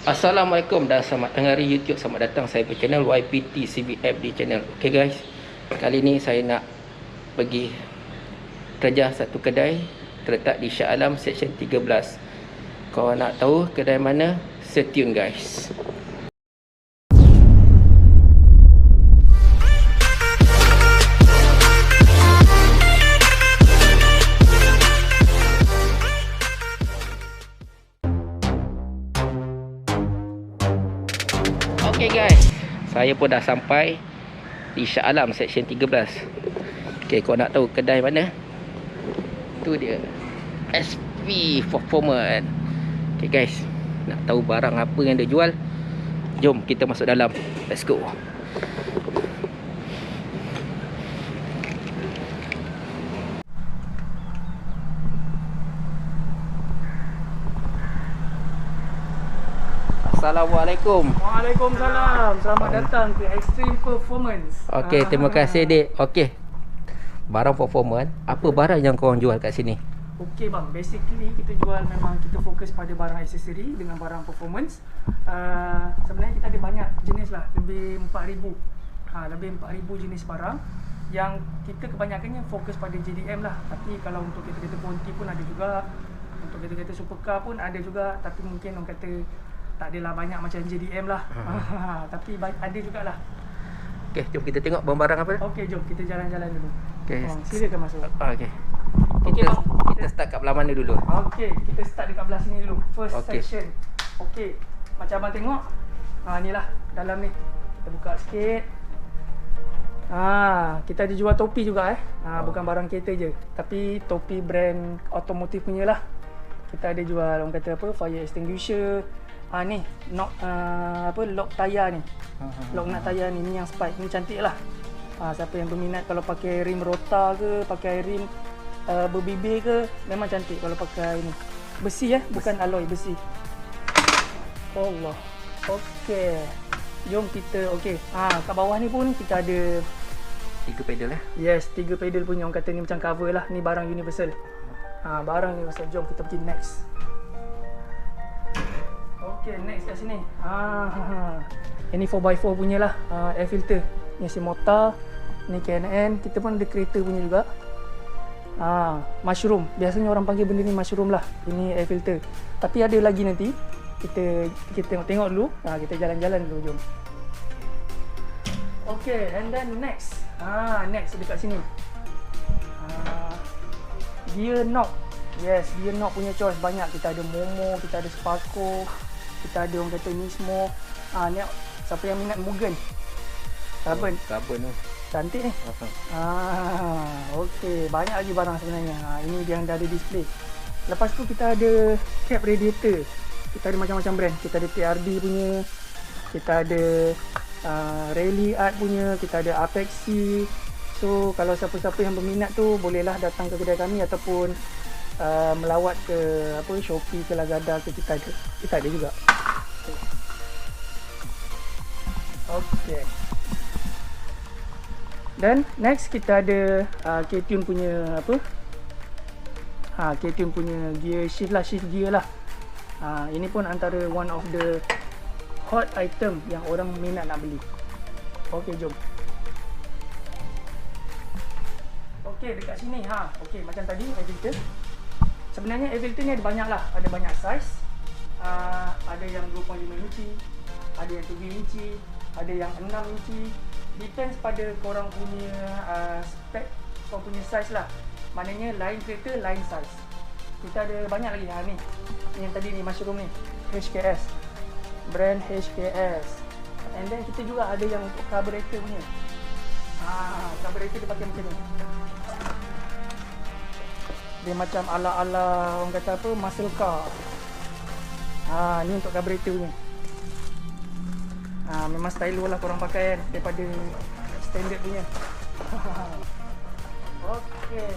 Assalamualaikum dan selamat datang hari YouTube. Selamat datang saya di channel YPT CBF di channel. Okay guys, kali ni saya nak pergi terjah satu kedai terletak di Shah Alam Section 13. Kalau nak tahu kedai mana, stay tune guys. Okay guys, saya pun dah sampai di Shah Alam Section 13. Okay, kau nak tahu kedai mana? Tu dia, SP Performance. Okay guys, nak tahu barang apa yang dia jual? Jom kita masuk dalam. Let's go. Assalamualaikum. Waalaikumsalam. Selamat datang ke Extreme Performance. Okey, terima kasih dik. Okey. Barang performance, apa barang yang korang jual kat sini? Okey bang, basically kita jual, memang kita fokus pada barang aksesori dengan barang performance. Sebenarnya kita ada banyak jenis lah, lebih 4,000. Lebih 4,000 jenis barang yang kita kebanyakannya fokus pada JDM lah. Tapi kalau untuk kereta-kereta Ponti pun ada juga. Untuk kereta-kereta supercar pun ada juga. Tapi mungkin orang kata tak adalah banyak macam JDM lah. Tapi ada jugalah. Okey, jom kita tengok barang-barang apa. Okey, jom kita jalan-jalan dulu. Okey. Silakan masuk. Okey. Okey, bang. Kita start kat belah mana dulu? Okey, kita start dekat belah sini dulu. First Okey. section. Okey, macam abang tengok. Inilah dalam ni. Kita buka sikit. Kita ada jual topi juga bukan barang kereta je, tapi topi brand otomotif punya lah. Kita ada jual, orang kata apa, fire extinguisher. Ni knock lock tayar ni. Lock nut tayar ni yang spike ni cantik lah. Siapa yang berminat kalau pakai rim rota ke, pakai rim berbibir ke, memang cantik kalau pakai ni. Besi bukan alloy, besi. Allah. Okey. Jom kita kat bawah ni pun kita ada 3 pedal Yes, 3 pedal punya, orang kata ni macam cover lah. Ni barang universal. Barang universal. Jom kita pergi next. Okay, next kat sini. Ini 4x4 punya lah. Air filter. Ni si motor. Ni K&N. Kita pun ada kereta punya juga. Mushroom. Biasanya orang panggil benda ni mushroom lah. Ini air filter. Tapi ada lagi nanti. Kita tengok dulu. Kita jalan-jalan dulu, jom. Okay, and then next. Next dekat sini. Gear knob. Yes, gear knob punya choice banyak. Kita ada Momo, kita ada Sparko, kita ada orang kata Nismo. Ni siapa yang minat Mugen? Carbon tu. Cantik ni. Okey, banyak lagi barang sebenarnya. Ini dia yang dah ada display. Lepas tu kita ada cap radiator. Kita ada macam-macam brand. Kita ada TRD punya, kita ada Rally Art punya, kita ada Apexi. So kalau siapa-siapa yang berminat tu bolehlah datang ke kedai kami ataupun melawat ke Shopee ke Lazada ke, kita ada juga. Okey. Dan next kita ada K-Tune punya K-Tune punya gear shift gear lah. Ini pun antara one of the hot item yang orang minat nak beli. Okey, jom. Okey, dekat sini okey, macam tadi air filter. Sebenarnya air filter ni ada banyak lah. Ada banyak size. Ada yang 2.5 inci, ada yang 7 inci, ada yang 6 inci. Depends pada korang punya spek, korang punya size lah. Maknanya lain kereta, lain size. Kita ada banyak lagi. Ni yang tadi ni, mushroom ni, HKS, brand HKS. And then kita juga ada yang untuk carburetor punya. Carburetor dia pakai macam ni. Dia macam ala-ala orang kata apa, muscle car. Ni untuk carburetor punya. Memang stylo lah korang pakai kan, daripada standard punya. Okey.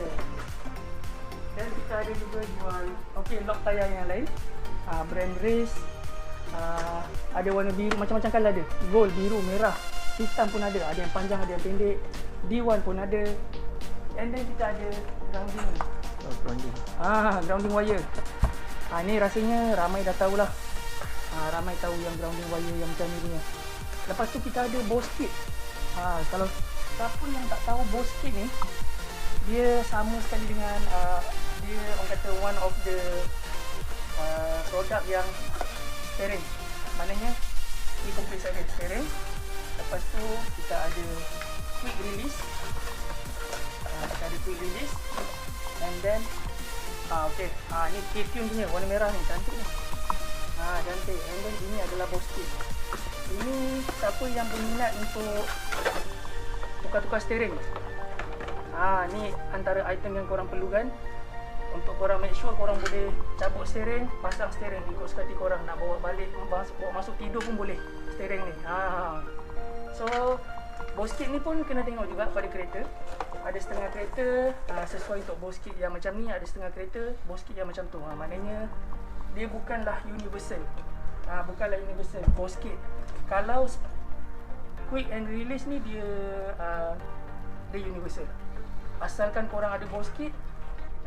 Dan kita ada juga jual lock tayar yang lain. Brand Race. Ada warna biru, macam-macam colour ada. Gold, biru, merah, hitam pun ada. Ada yang panjang, ada yang pendek. D1 pun ada. And then kita ada grounding. Grounding. Grounding wire. Ni rasanya ramai dah tahulah. Ramai tahu yang grounding wire yang macam ni punya. Lepas tu kita ada boss kit. Kalau siapa yang tak tahu boss kit ni, dia sama sekali dengan dia orang kata one of the produk yang steering. Maknanya ni complete saya steering. Lepas tu kita ada quick release. Kita ada quick release. And then okay. Ni K-tune punya warna merah ni, cantik ni. Cantik. And then ini adalah boss kit. Ini siapa yang berminat untuk tukar-tukar steering. Ni antara item yang korang perlukan. Untuk korang make sure korang boleh cabut steering, pasang steering ikut sekati korang. Nak bawa balik, bawa masuk tidur pun boleh steering ni. So boss kit ni pun kena tengok juga pada kereta. Ada setengah kereta sesuai untuk boss kit yang macam ni, ada setengah kereta boss kit yang macam tu. Maknanya dia bukanlah universal. Bukanlah universal boss kit. Kalau quick and release ni dia universal. Asalkan korang ada boss kit,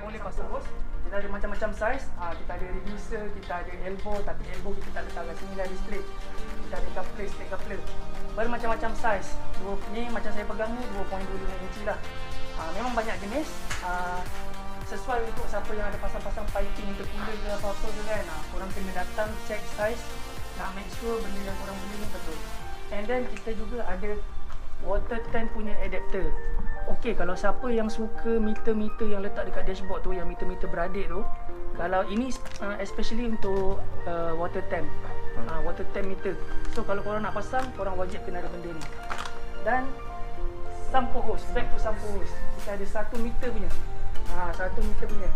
boleh pasang bos. Kita ada macam-macam size. Kita ada reducer, kita ada elbow, tapi elbow kita tak letak kat sini dah display. Kita ada coupler, stick coupler. Bermacam-macam size. Ni macam saya pegang ni 2.25 inci lah. Memang banyak jenis. Sesuai untuk siapa yang ada pasang-pasang piping intercooler ke apa-apa ke kan. Korang kena datang check size. Nak make sure benda yang korang beli ni betul. And then kita juga ada water tank punya adapter. Okey, kalau siapa yang suka meter-meter yang letak dekat dashboard tu, yang meter-meter beradik tu, kalau ini especially untuk water tank. Water tank meter. So kalau korang nak pasang, korang wajib kena ada benda ni. Dan sampo hose, back to sampo hose. Kita ada 1 meter punya. 1 meter punya.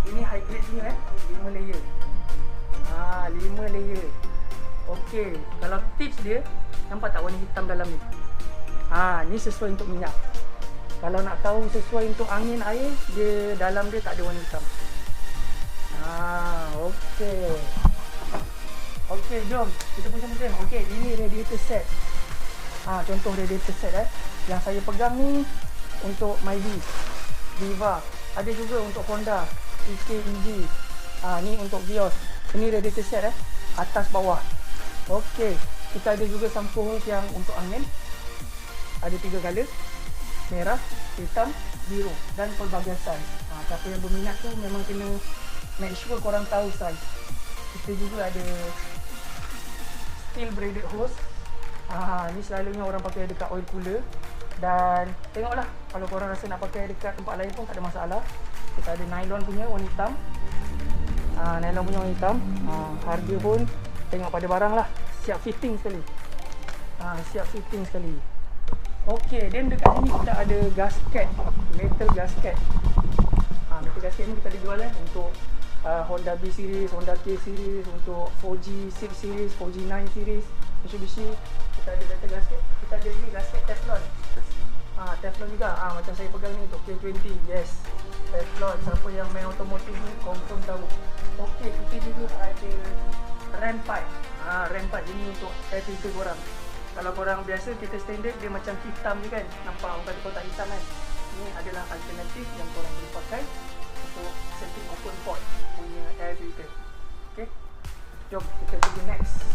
Ini high grade punya 5 layer. 5 layer. Okey, kalau tips dia, nampak tak warna hitam dalam ni? Ni sesuai untuk minyak. Kalau nak tahu sesuai untuk angin air, dia dalam dia tak ada warna hitam. Okey. Okey, jom kita pusing-pusing. Okey, ini radiator set. Contoh radiator set yang saya pegang ni untuk Myvi, Viva. Ada juga untuk Honda, EKEG. Ni untuk Vios. Ini radiator set atas bawah. Okey, kita ada juga sampo hose yang untuk angin. Ada 3 color. Merah, hitam, biru dan pelbagai size. Siapa yang berminat tu memang kena make sure korang tahu size. Kita juga ada steel braided hose. Ni selalunya orang pakai dekat oil cooler. Dan tengoklah, kalau korang rasa nak pakai dekat tempat lain pun tak ada masalah. Kita ada nylon punya warna hitam. Nylon punya warna hitam. Harga pun tengok pada barang lah. Siap fitting sekali. Siap fitting sekali. Okey, dan dekat sini kita ada gasket, metal gasket. Metal gasket ni kita ada jual untuk Honda B series, Honda K series, untuk 4G 6 series, 4G 9 series, Mitsubishi. Kita ada metal gasket. Kita ada ini gasket Teflon. Teflon juga. Macam saya pegang ni untuk K20. Yes, Teflon. Siapa yang main otomotif ni confirm tahu. Okey, kita juga ada ram pipe. Ram pipe ini untuk air filter korang. Kalau korang biasa kita standard dia macam hitam je kan. Nampak orang kata kotak hitam kan. Ini adalah alternatif yang korang boleh pakai untuk setting open port punya air filter. Okay, jom kita pergi next.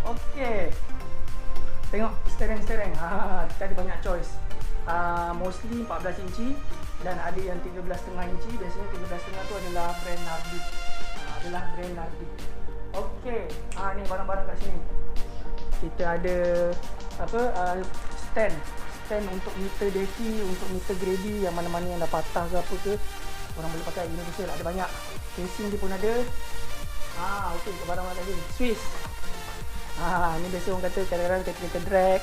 Okay, tengok steering. Kita ada banyak choice. Mostly 14 inci dan ada yang 13,5 inci. Biasanya 13,5 tu adalah brand Nardi. Okey, ni barang-barang kat sini. Kita ada stand untuk meter deki, untuk meter grady yang mana-mana yang dah patah ke apa ke, orang boleh pakai. Universal ada banyak. Casing dia pun ada. Okey, barang-barang kat sini. Swiss. Ni biasa orang kata kadang-kadang kita drag.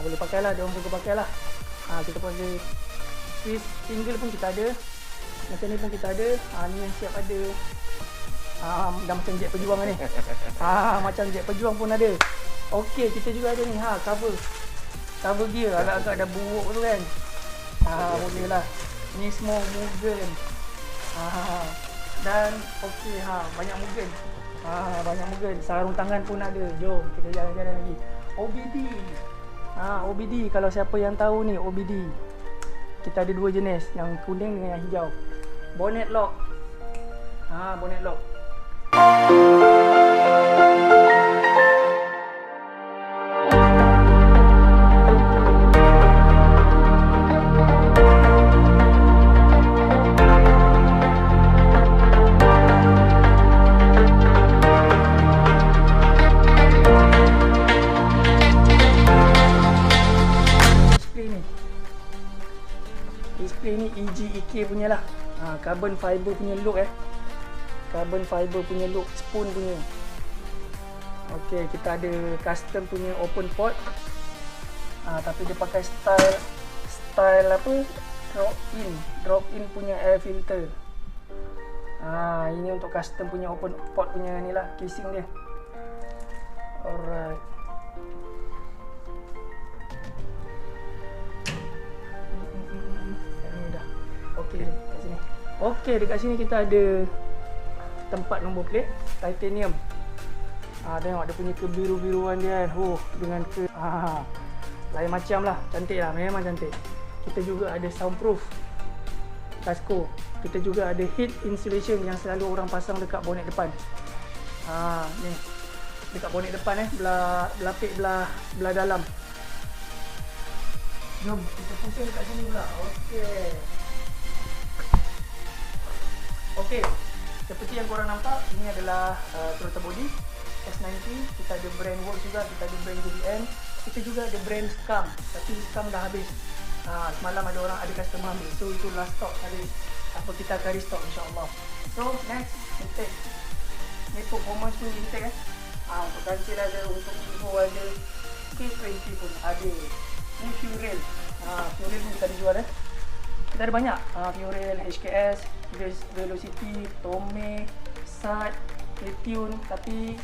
Boleh pakailah, dia orang suka pakailah. Kita pun ada Swiss single pun kita ada. Macam ni pun kita ada. Ni yang siap ada. Dah macam jet pejuang ni. Macam jet pejuang pun ada. Okey, kita juga ada ni cover gear. Agak-agak dah buruk tu kan. Boleh lah. Ni semua Mugen. Dan okey, banyak Mugen. Banyak Mugen. Sarung tangan pun ada. Jom kita jalan-jalan lagi. OBD. OBD, kalau siapa yang tahu ni OBD, kita ada 2 jenis, yang kuning dengan yang hijau. Bonnet lock. Bonnet lock. Display ni EGEK punya lah. Carbon fiber punya look Carbon fiber punya look, spoon punya. Okey, kita ada custom punya open port. Tapi dia pakai style apa? Drop in punya air filter. Ini untuk custom punya open port punya ni lah, casing dia. Alright. Okey, dekat sini. Okey, dekat sini kita ada tempat nombor plate titanium. Tengok dia punya kebiru-biruan dia kan. Dengan lain macam lah, cantik lah, memang cantik. Kita juga ada soundproof Casco. Kita juga ada heat insulation yang selalu orang pasang dekat bonet depan. Ni dekat bonet depan belah pit belah dalam. Jom kita pusing dekat sini pula. Okey, seperti yang korang nampak, ini adalah Toyota Body S90. Kita ada brand Works juga, kita ada brand JDM, kita juga ada brand Scam. Tapi Scam dah habis. Semalam ada orang ada customer ambil, so itu last stock tadi. Apa kita akan restock insyaAllah. So next, intake. Ni performance pun intake untuk kancil ada, untuk Evo ada, K20 pun ada. Ni fuel rail. Fuel rail pun kita ada jual Kita ada banyak. Fuel rail, HKS, Velocity, Tome, Sat, Retune. Tapi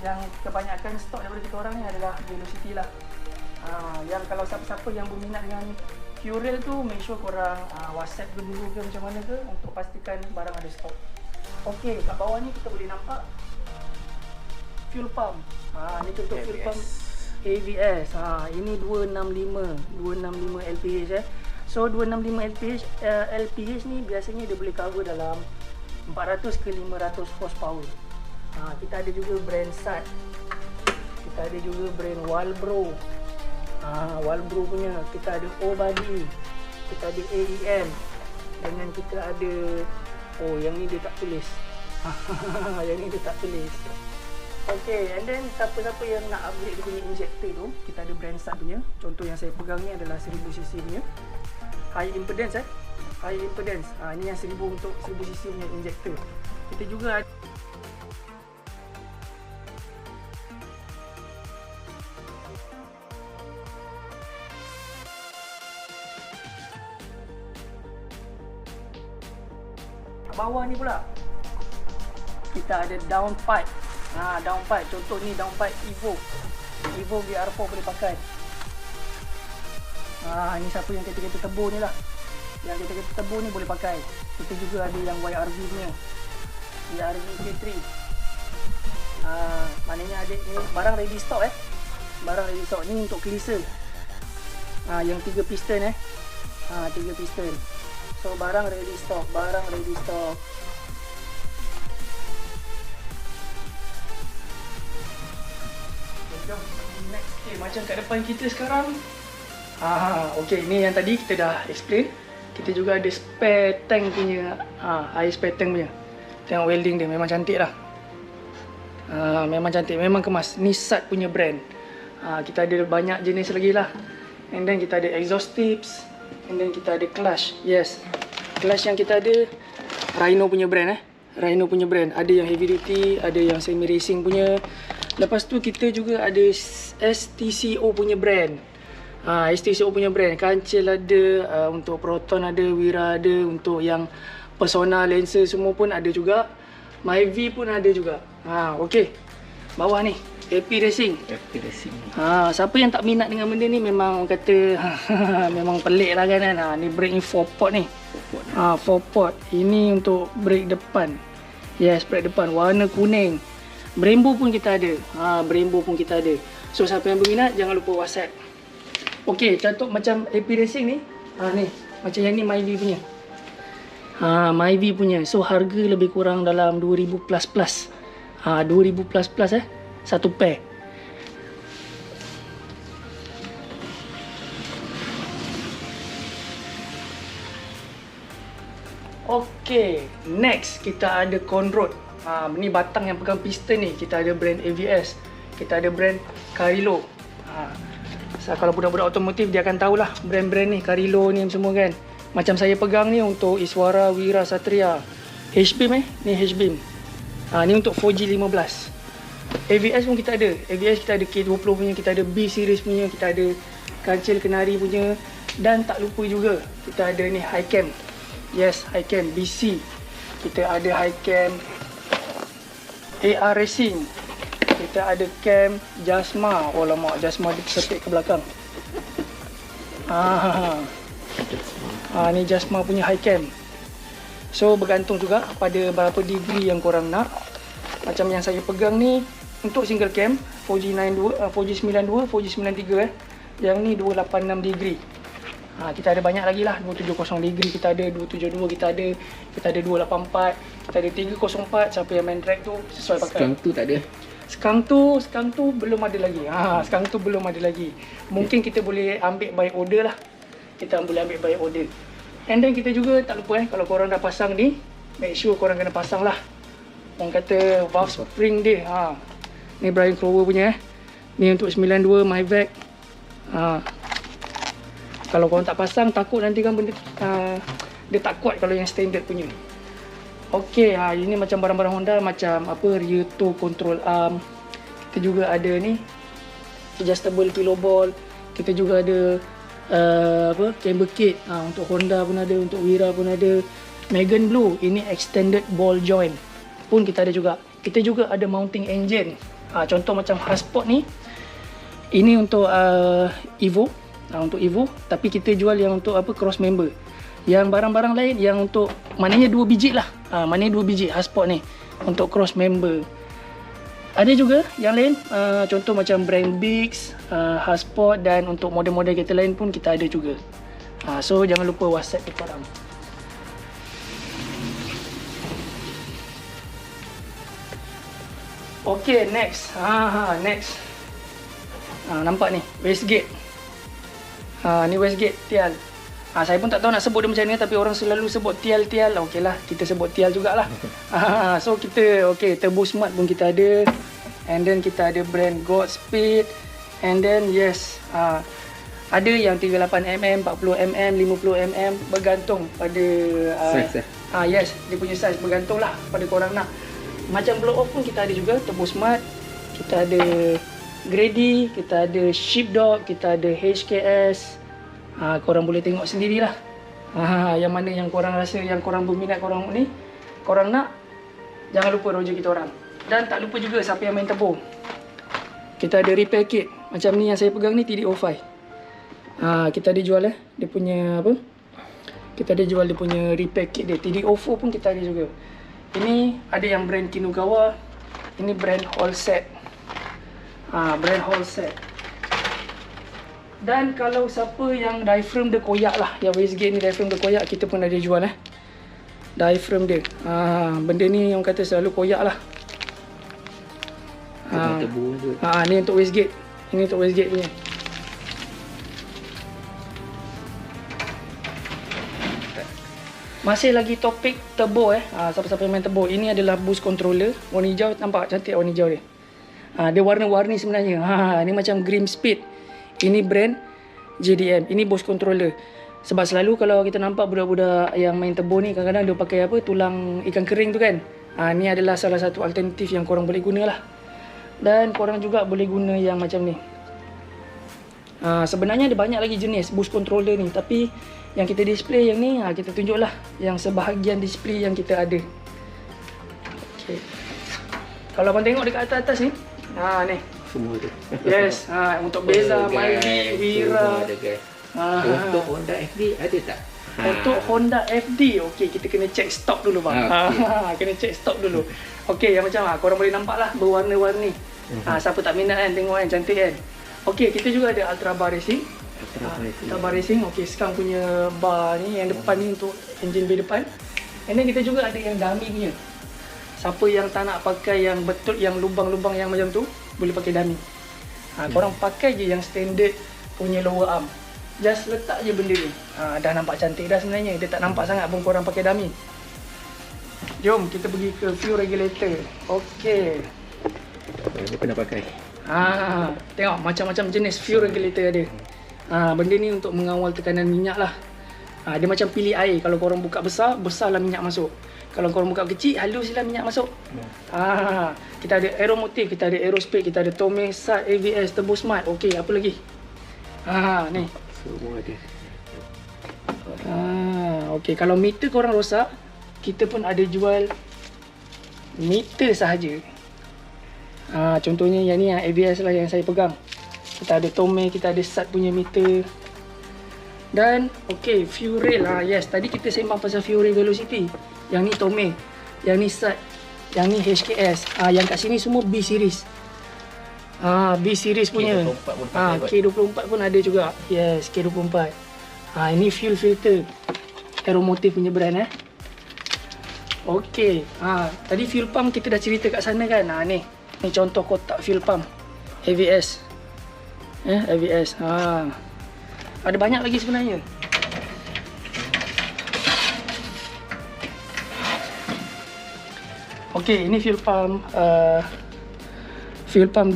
yang kebanyakan stok daripada kita orang ni adalah Velocity lah. Yang kalau siapa-siapa yang berminat dengan fuel rail tu, make sure korang WhatsApp ke dulu ke macam mana ke untuk pastikan barang ada stok. Okey, kat bawah ni kita boleh nampak fuel pump. Ni contoh fuel pump ABS. Ini 265 LPH So 265 LPH ni biasanya dia boleh cover dalam 400 ke 500 horsepower. Kita ada juga brand Sat. Kita ada juga brand Walbro. Walbro punya. Kita ada O-Body. Kita ada AEM. Dengan kita ada, yang ni dia tak tulis. Yang ni dia tak tulis. Okay, and then siapa-siapa yang nak upgrade dia punya injector tu, kita ada brand Sat punya. Contoh yang saya pegang ni adalah 1000cc punya high impedance high impedance. Ni yang 1000 untuk 1000cc punya injector. Kita juga ada bawah ni pula. Kita ada downpipe. Downpipe, contoh ni downpipe Evo GR4 boleh pakai. Ni siapa yang kereta-kereta tebur ni lah. Yang kereta-kereta tebur ni boleh pakai. Kita juga ada yang YRV punya, YRV K3. Maknanya ada ni barang ready stock Barang ready stock ni untuk cleaser. Yang 3 piston 3 piston. So barang ready stock, Next, macam kat depan kita sekarang. Okey, ni yang tadi kita dah explain. Kita juga ada spare tank punya, air spare tank punya. Tengok welding dia, memang cantik lah. Memang cantik, memang kemas. Ni Sat punya brand. Kita ada banyak jenis lagi lah. And then kita ada exhaust tips. And then kita ada clutch. Yes, clutch yang kita ada Rhino punya brand Rhino punya brand. Ada yang heavy duty, ada yang semi racing punya. Lepas tu kita juga ada STCO punya brand. STCO punya brand. Kancil ada, untuk Proton ada, Wira ada, untuk yang Persona, Lancer semua pun ada juga. Myvi pun ada juga. Okey. Bawah ni AP Racing. Siapa yang tak minat dengan benda ni memang orang kata memang pelik lah kan. Ni brake ni 4 port ni. 4 port. Ini untuk brake depan. Yes, brake depan warna kuning. Brembo pun kita ada. Brembo pun kita ada. So siapa yang berminat jangan lupa WhatsApp. Okey, contoh macam AP Racing ni. Ni macam yang ni Myvi punya. Myvi punya. So harga lebih kurang dalam 2000 plus plus. 2000 plus plus satu pair. Okay, next kita ada Conrod. Ni batang yang pegang piston ni. Kita ada brand AVS. Kita ada brand Carilo. So, kalau budak-budak otomotif dia akan tahulah brand-brand ni, Carilo ni semua kan. Macam saya pegang ni untuk Iswara, Wira, Satria. H-Beam ni H-Beam. Ni untuk 4G15. AVS pun kita ada. AVS kita ada K20 punya, kita ada B series punya, kita ada kancil kenari punya. Dan tak lupa juga kita ada ni Highcam. Yes, Highcam BC. Kita ada Highcam AR Racing. Kita ada cam Jasma. Oh lama, Jasma dia tersetik ke belakang. Ni Jasma punya Highcam. So bergantung juga pada berapa degree yang korang nak. Macam yang saya pegang ni untuk single cam 4G92, 4G92, 4G93 Yang ni 286 degree. Kita ada banyak lagi lah, 270 degree kita ada, 272 kita ada 284, kita ada 304. Siapa yang main drag tu sesuai pakai. Sekarang tu tak ada. Sekarang tu belum ada lagi. Sekarang tu belum ada lagi. Mungkin kita boleh ambil by order lah. Kita boleh ambil by order. And then kita juga tak lupa kalau korang dah pasang ni, make sure korang kena pasang lah. Orang kata valve spring dia. Ni Brian Clover punya Ni untuk 92 Myvac. Kalau korang tak pasang, takut nanti kan benda dia tak kuat kalau yang standard punya. Okey, ini macam barang-barang Honda macam apa, rear toe control arm. Kita juga ada ni adjustable pillow ball. Kita juga ada camber kit. Untuk Honda pun ada, untuk Wira pun ada. Megan Blue, ini extended ball joint pun kita ada juga. Kita juga ada mounting engine. Contoh macam Hardsport ni. Ini untuk Evo. Untuk Evo, tapi kita jual yang untuk cross member. Yang barang-barang lain yang untuk maknanya 2 biji lah. Maknanya 2 biji Hardsport ni untuk cross member. Ada juga yang lain, contoh macam brand Biggs, Hardsport, dan untuk model-model kereta lain pun kita ada juga. So jangan lupa WhatsApp korang. Okay, next. Next. Nampak ni, Westgate. Ni Westgate Tial. Saya pun tak tahu nak sebut dia macam ni, tapi orang selalu sebut Tial. Okey lah, kita sebut Tial jugalah. So kita Turbo Smart pun kita ada. And then kita ada brand Godspeed. And then yes, ada yang 38mm, 40mm, 50mm, bergantung pada size yes, dia punya size bergantung lah pada korang nak. Macam blow off pun kita ada juga, Turbo Smart. Kita ada Grady, kita ada Sheepdog, kita ada HKS. Korang boleh tengok sendirilah. Yang mana yang korang rasa, yang korang berminat, korang ni, korang nak, jangan lupa roger kita orang. Dan tak lupa juga siapa yang main turbo, kita ada repair kit. Macam ni yang saya pegang ni TD05. Kita ada jual dia punya apa? Kita ada jual dia punya repair kit dia. TD04 pun kita ada juga. Ini ada yang brand Kinugawa. Ini brand Holset. Brand Holset. Dan kalau siapa yang diaphragm dia koyak lah, yang Westgate ni diaphragm dia koyak, kita pun ada jual diaphragm dia. Benda ni orang kata selalu koyak lah. Ni untuk Westgate. Ini untuk Westgate punya. Masih lagi topik turbo siapa-siapa yang main turbo. Ini adalah boost controller. Warna hijau, nampak cantik warna hijau dia. Dia warna-warni sebenarnya. Ni macam Grim Speed. Ini brand JDM. Ini boost controller. Sebab selalu kalau kita nampak budak-budak yang main turbo ni, kadang-kadang dia pakai apa, tulang ikan kering tu kan. Ni adalah salah satu alternatif yang korang boleh guna lah. Dan korang juga boleh guna yang macam ni. Sebenarnya ada banyak lagi jenis boost controller ni, tapi yang kita display yang ni, kita tunjuk lah yang sebahagian display yang kita ada. Okay. Kalau abang tengok dekat atas ni, ni semua tu. yes, untuk Beza, Myvi, Wira. Untuk Honda FD ada tak? Untuk Honda FD, okey, kita kena check stok dulu bang. Kena check stok dulu. Okey, yang macam korang boleh nampak lah berwarna-warni. Siapa tak minat kan, tengok kan, cantik kan. Okey, kita juga ada Ultra Bar Racing. Ultra Bar Racing, okey, sekarang punya bar ni yang depan ni untuk enjin bay depan. And then kita juga ada yang dummy punya. Siapa yang tak nak pakai yang betul, yang lubang-lubang yang macam tu, boleh pakai dummy. Korang pakai je yang standard punya lower arm. Just letak je benda ni. Dah nampak cantik dah sebenarnya. Dia tak nampak sangat pun korang pakai dummy. Jom kita pergi ke fuel regulator. Okey. Dia pernah pakai. Tengok macam-macam jenis fuel regulator ada. Benda ni untuk mengawal tekanan minyak lah. Dia macam pilih air. Kalau korang buka besar, besarlah minyak masuk. Kalau korang buka kecil, haluslah minyak masuk. Kita ada aeromotive, kita ada aerospace, kita ada Tomei, SAT, AVS, Turbo Smart. Okey, apa lagi? Ni. Semua ada. Okey, kalau meter korang rosak, kita pun ada jual meter sahaja. Contohnya yang ni, yang AVS lah yang saya pegang. Kita ada Tomei, kita ada SAT punya meter. Dan okey, fuel rail. Yes, tadi kita sembang pasal fuel rail velocity. Yang ni Tomei, yang ni SAT, yang ni HKS. Yang kat sini semua B series. B series punya. K24 pun ada juga. Yes, K24. Ini fuel filter. Aeromotive punya brand Okey. Tadi fuel pump kita dah cerita kat sana kan. Ni contoh kotak fuel pump AVS. AVS. Ada banyak lagi sebenarnya. Okey, ini fuel pump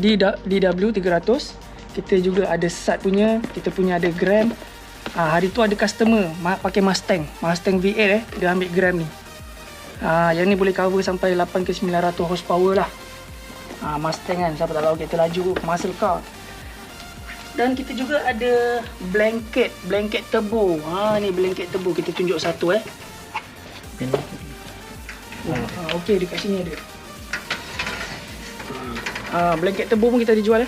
DW 300. Kita juga ada SAT punya, kita punya ada gram. Hari tu ada customer pakai Mustang V8 dia ambil gram ni. Yang ni boleh cover sampai 8 ke 900 horsepower lah. Mustang kan, siapa tak tahu kereta laju, muscle car. Dan kita juga ada blanket turbo. Ni blanket turbo, kita tunjuk satu Okey, dekat sini ada. Blanket turbo pun kita ada jual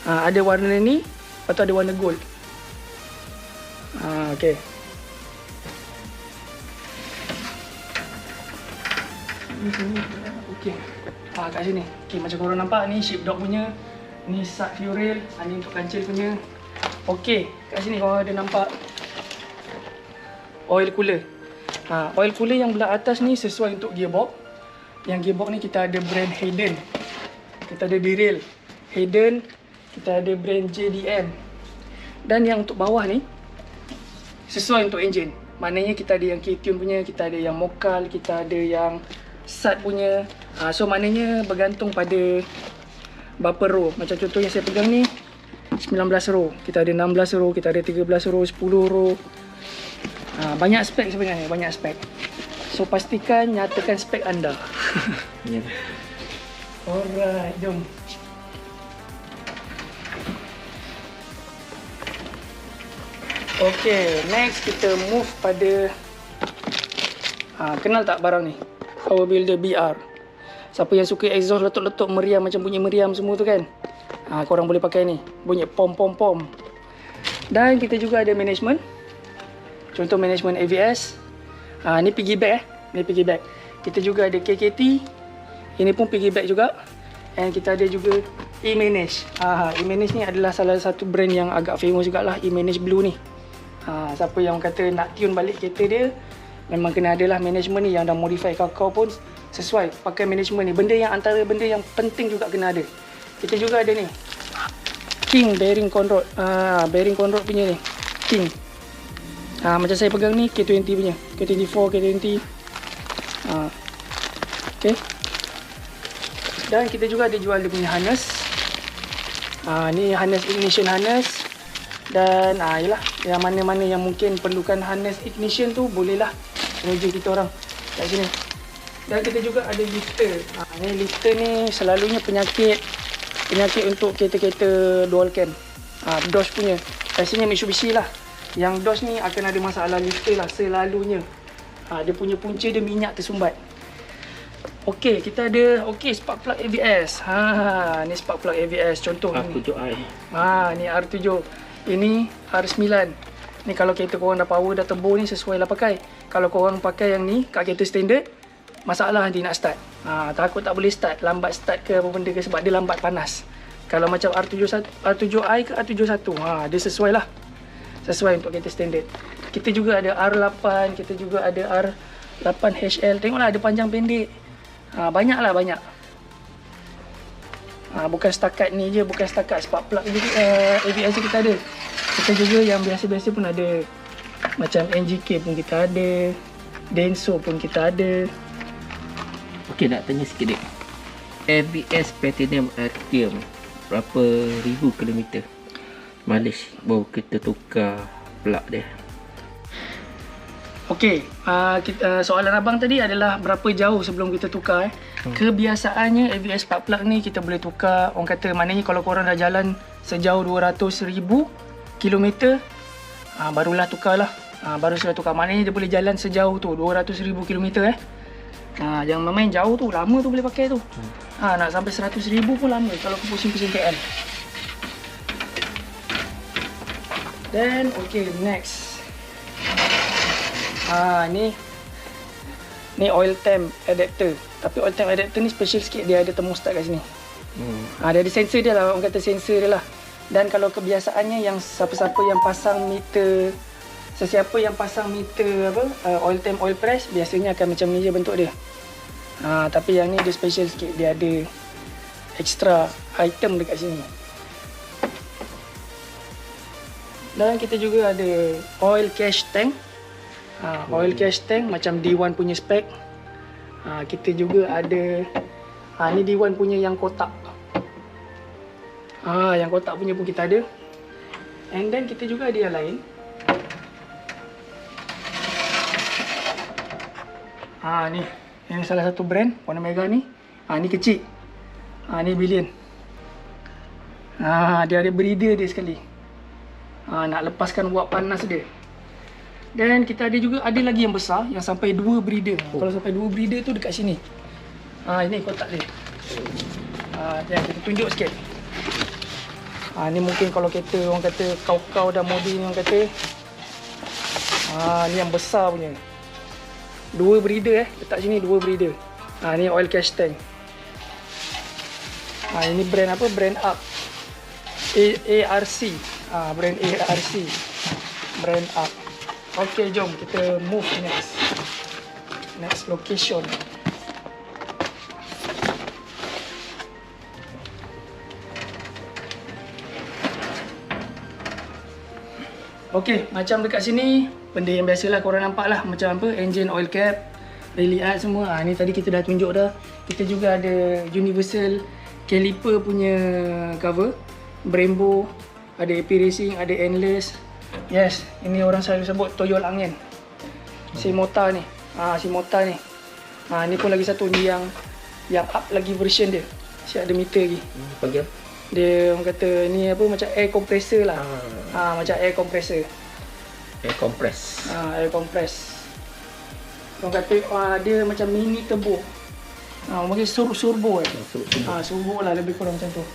ada warna ni, lepas tu ada warna gold. Okey. Okey. Kat sini. Okey, macam korang nampak ni sheepdog punya. Ni SAT fuel rail, ni untuk kancil punya. Okey, kat sini korang ada nampak oil cooler. Oil cooler yang belah atas ni sesuai untuk gearbox. Yang gearbox ni kita ada brand Hayden. Kita ada Biril, Hayden, kita ada brand JDM. Dan yang untuk bawah ni sesuai untuk engine. Maknanya kita ada yang K-Tune punya, kita ada yang Mokal, kita ada yang SAT punya. So maknanya bergantung pada berapa row. Macam contoh yang saya pegang ni 19 row. Kita ada 16 row, kita ada 13 row, 10 row. Banyak spek sebenarnya, banyak spek. So pastikan nyatakan spek anda. Alright, jom. Okay, next kita move pada kenal tak barang ni? Power Builder BR. Siapa yang suka exhaust letup-letup meriam macam bunyi meriam semua tu kan? Korang boleh pakai ni, bunyi pom-pom-pom. Dan kita juga ada management. Contoh management AVS. Ni piggyback ni piggyback. Kita juga ada KKT. Ini pun piggyback juga. And kita ada juga E-Manage. E-Manage ni adalah salah satu brand yang agak famous juga lah, E-Manage Blue ni. Siapa yang kata nak tune balik kereta dia, memang kena adalah management ni. Yang dah modify kau pun sesuai pakai management ni. Benda yang antara benda yang penting juga kena ada. Kita juga ada ni King bearing conrod. Bearing conrod punya ni King. Macam saya pegang ni K20 punya, K24, K20. Okay. Dan kita juga ada jual dia punya harness. Ni harness, ignition harness. Dan yalah, yang mana-mana yang mungkin perlukan harness ignition tu, bolehlah menuju kita orang kat sini. Dan kita juga ada lifter. Ni lifter ni selalunya penyakit untuk kereta-kereta dual cam. Dodge punya. Biasanya Mitsubishi lah. Yang Dodge ni akan ada masalah lifter lah selalunya. Dia punya punca dia minyak tersumbat. Okey, kita ada spark plug AVS. Ni spark plug AVS contoh ni. R7i. Ni R7. Ini R9. Ni kalau kereta korang dah power dah turbo ni sesuai lah pakai. Kalau korang pakai yang ni kat kereta standard, masalah nanti nak start. Takut tak boleh start, lambat start ke apa benda ke sebab dia lambat panas. Kalau macam R7i ke R71, dia sesuai lah. Sesuai untuk kereta standard. Kita juga ada R8, kita juga ada 8HL. Tengoklah ada panjang pendek. Banyak lah, banyak. Bukan setakat ni je, bukan setakat spark plug je, ABS je kita ada. Kita juga yang biasa-biasa pun ada. Macam NGK pun kita ada. Denso pun kita ada. Okey, nak tanya sikit dek. ABS Platinum RTM berapa ribu kilometer mileage baru kita tukar plug dia? Okey, soalan abang tadi adalah berapa jauh sebelum kita tukar. Kebiasaannya ABS spark plug ni kita boleh tukar, orang kata maknanya kalau korang dah jalan sejauh 200,000 km, barulah tukar lah. Baru saya tukar, maknanya dia boleh jalan sejauh tu 200,000 km. Jangan main jauh tu, lama tu boleh pakai tu. Nak sampai 100,000 pun lama kalau pusing-pusing KL. Then okay, next. Ni oil temp adapter. Tapi oil temp adapter ni special sikit, dia ada thermostat kat sini. Dia ada sensor dia lah, orang kata sensor dia lah. Dan kalau kebiasaannya yang siapa-siapa yang pasang meter, sesiapa yang pasang meter oil temp, oil press, biasanya akan macam ni je bentuk dia. Tapi yang ni dia special sikit, dia ada extra item dekat sini. Dan kita juga ada oil cache tank. Oil cache tank macam D1 punya spek. Kita juga ada ni D1 punya yang kotak. Yang kotak punya pun kita ada. And then kita juga ada yang lain. Ni yang salah satu brand warna merah ni. Ni kecil. Ni Billion. Dia ada breather dia sekali. Nak lepaskan uap panas dia. Dan kita ada juga, ada lagi yang besar yang sampai 2 breather. Kalau sampai 2 breather tu dekat sini. Ini kotak dia. Kita tunjuk sikit. Ni mungkin kalau kereta orang kata kau-kau dah mobil ni, orang kata ni yang besar punya. 2 breather letak sini 2 breather. Ni oil cache tank. Ini brand apa? Brand Up. ARC. Brand ARC. Brand Up. Okay, jom kita move next location. Okay, macam dekat sini benda yang biasalah korang nampak lah, macam apa, engine oil cap, rally art semua. Ni tadi kita dah tunjuk dah. Kita juga ada universal caliper punya cover, Brembo, ada AP Racing, ada Endless. Yes, ini orang selalu sebut toyol angin. Si Mota ni. Si Mota ni. Ni pun lagi satu ni yang up lagi version dia. Siap ada meter lagi. Panggil? Dia orang kata ni apa, macam air compressor lah. Macam air compressor. Air compress. Air compress. Orang kata dia macam mini turbo. Mungkin turbo turbo lah, lebih kurang macam tu.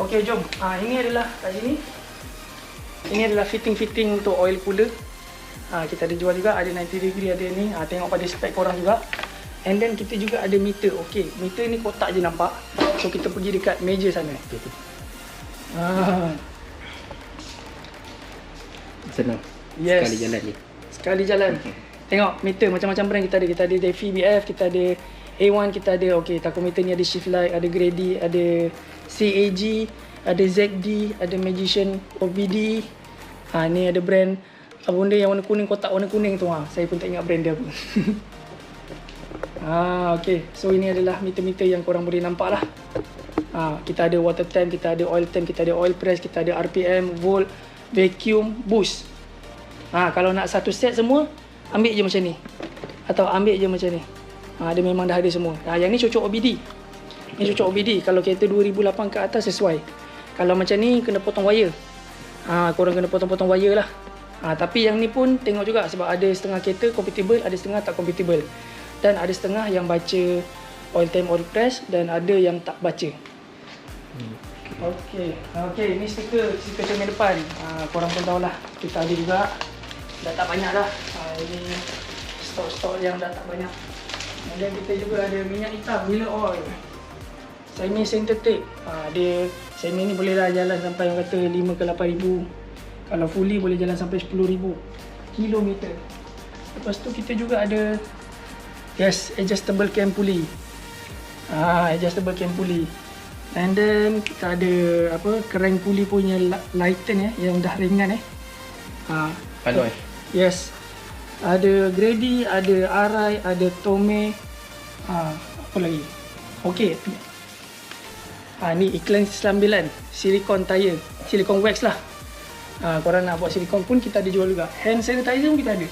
Okey, jom. Ini adalah kat sini. Ini adalah fitting untuk oil cooler. Kita ada jual juga, ada 90 degree, ada ni. Tengok pada spek korang juga. And then kita juga ada meter. Okey, meter ni kotak je nampak. So kita pergi dekat meja sana. Senang. Yes. Sekali jalan ni. Sekali jalan. Tengok meter macam-macam brand kita ada. Kita ada Defi BF, kita ada A1, kita ada tachometer ni ada Shift Light, ada Grady, ada CAG, ada ZD, ada Magician OBD. Ni ada brand apa benda yang warna kuning, kotak warna kuning tu. Saya pun tak ingat brand dia apa. Okay. So ini adalah meter-meter yang korang boleh nampak lah. Kita ada water temp, kita ada oil temp, kita ada oil press, kita ada RPM, volt, vacuum, boost. Kalau nak satu set semua, ambil je macam ni. Atau ambil je macam ni. Dia memang dah ada semua. Yang ni cocok OBD. Ni cocok OBD. Kalau kereta 2008 ke atas sesuai. Kalau macam ni kena potong wire. Korang kena potong-potong wire lah. Tapi yang ni pun tengok juga, sebab ada setengah kereta compatible, ada setengah tak compatible. Dan ada setengah yang baca oil temp, oil press, dan ada yang tak baca. Okey, ni stiker cermin depan. Korang pun tahulah, kita ada juga. Dah tak banyak dah. Ini stok-stok yang dah tak banyak. Dan kita juga ada minyak hitam, Miller Oil. Semi synthetic. Dia semi ni boleh lah jalan sampai orang kata 5 ke 8,000. Kalau fully boleh jalan sampai 10,000 kilometer. Lepas tu kita juga ada Yes, adjustable cam pulley. Adjustable cam pulley. And then kita ada apa, kereng pulley punya lighten yang dah ringan Alloy. Yes. Ada Grady, ada Arai, ada Tome. Apa lagi? Okey. Ni iklan selambilan, silikon tire, silikon wax lah. Korang nak buat silikon pun kita ada jual juga. Hand sanitizer pun kita ada.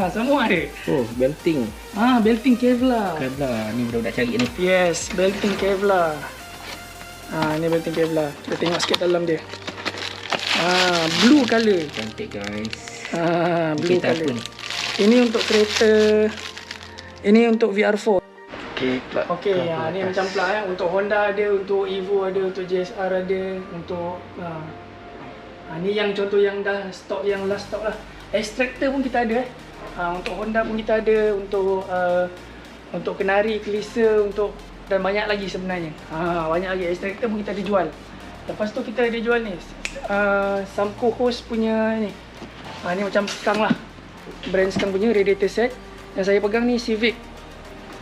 Semua ada. Oh, belting. Belting Kevlar. Kevlar ni budak-budak cari ni. Yes, belting Kevlar. Ni belting Kevlar. Kita tengok sikit dalam dia. Blue color. Cantik guys. Blue Kereta color. apa ni? Ini untuk kereta. Ini untuk VR4. Okey, ni macam plug untuk Honda ada, untuk Evo ada, untuk JSR ada, untuk ni yang contoh yang dah stok, yang last stock lah. Extractor pun kita ada untuk Honda pun kita ada, untuk Kenari, Kelisa, untuk dan banyak lagi sebenarnya. Banyak lagi extractor pun kita ada jual. Lepas tu kita ada jual ni Samco Hose punya ni. Ni macam Skang lah. Brand Skang punya radiator set. Yang saya pegang ni Civic.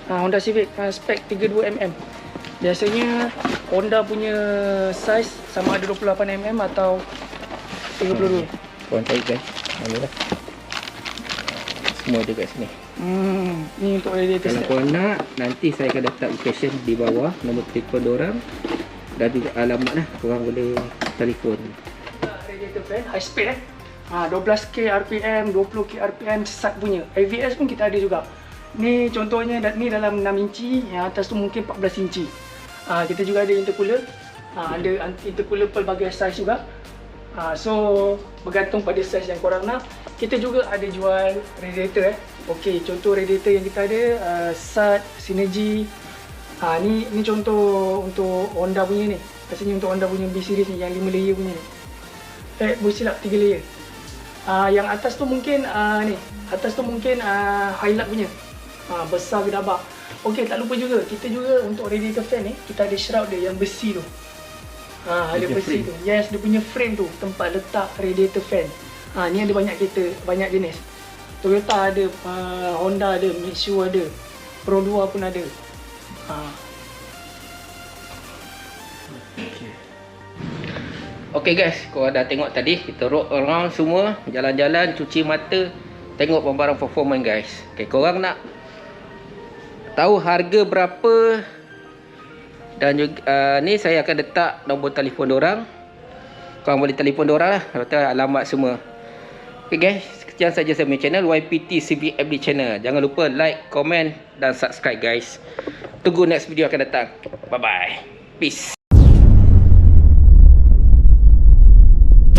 Honda Civic spek 32mm. Biasanya Honda punya size sama ada 28mm atau 32. Korang cari guys. Mana lah. Semua ada kat sini. Ni untuk radiator Kalau set. korang nak, nanti saya akan letak location di bawah, nombor telefon diorang dan juga alamat lah. Korang boleh telefon. Radiator fan high speed 12k RPM, 20k RPM sat punya. AVS pun kita ada juga. Ni contohnya ni dalam 6 inci, yang atas tu mungkin 14 inci. Kita juga ada intercooler. Ada intercooler pelbagai saiz juga. So bergantung pada saiz yang korang nak. Kita juga ada jual radiator Okey, contoh radiator yang kita ada SAT, Synergy. Ni contoh untuk Honda punya ni. Rasanya untuk Honda punya B series ni yang 5 layer punya ni. Silap 3 layer. Yang atas tu mungkin ni. Atas tu mungkin highlight punya. Besar gedabak. Okey, tak lupa juga kita juga untuk radiator fan ni kita ada shroud dia yang besi tu. Ada besi tu. Yes, dia punya frame tu tempat letak radiator fan. Ni ada banyak kereta, banyak jenis. Toyota ada, Honda ada, Mitsubishi ada, Pro 2 pun ada. Okay guys, korang dah tengok tadi kita rock around semua, jalan-jalan, cuci mata, tengok barang performance guys. Okay, korang nak tahu harga berapa dan juga ni saya akan letak nombor telefon diorang. Korang boleh telefon diorang lah, letak alamat semua. Okay guys, sekian saja saya punya channel YPT CVMD channel. Jangan lupa like, komen dan subscribe guys. Tunggu next video akan datang. Bye bye. Peace.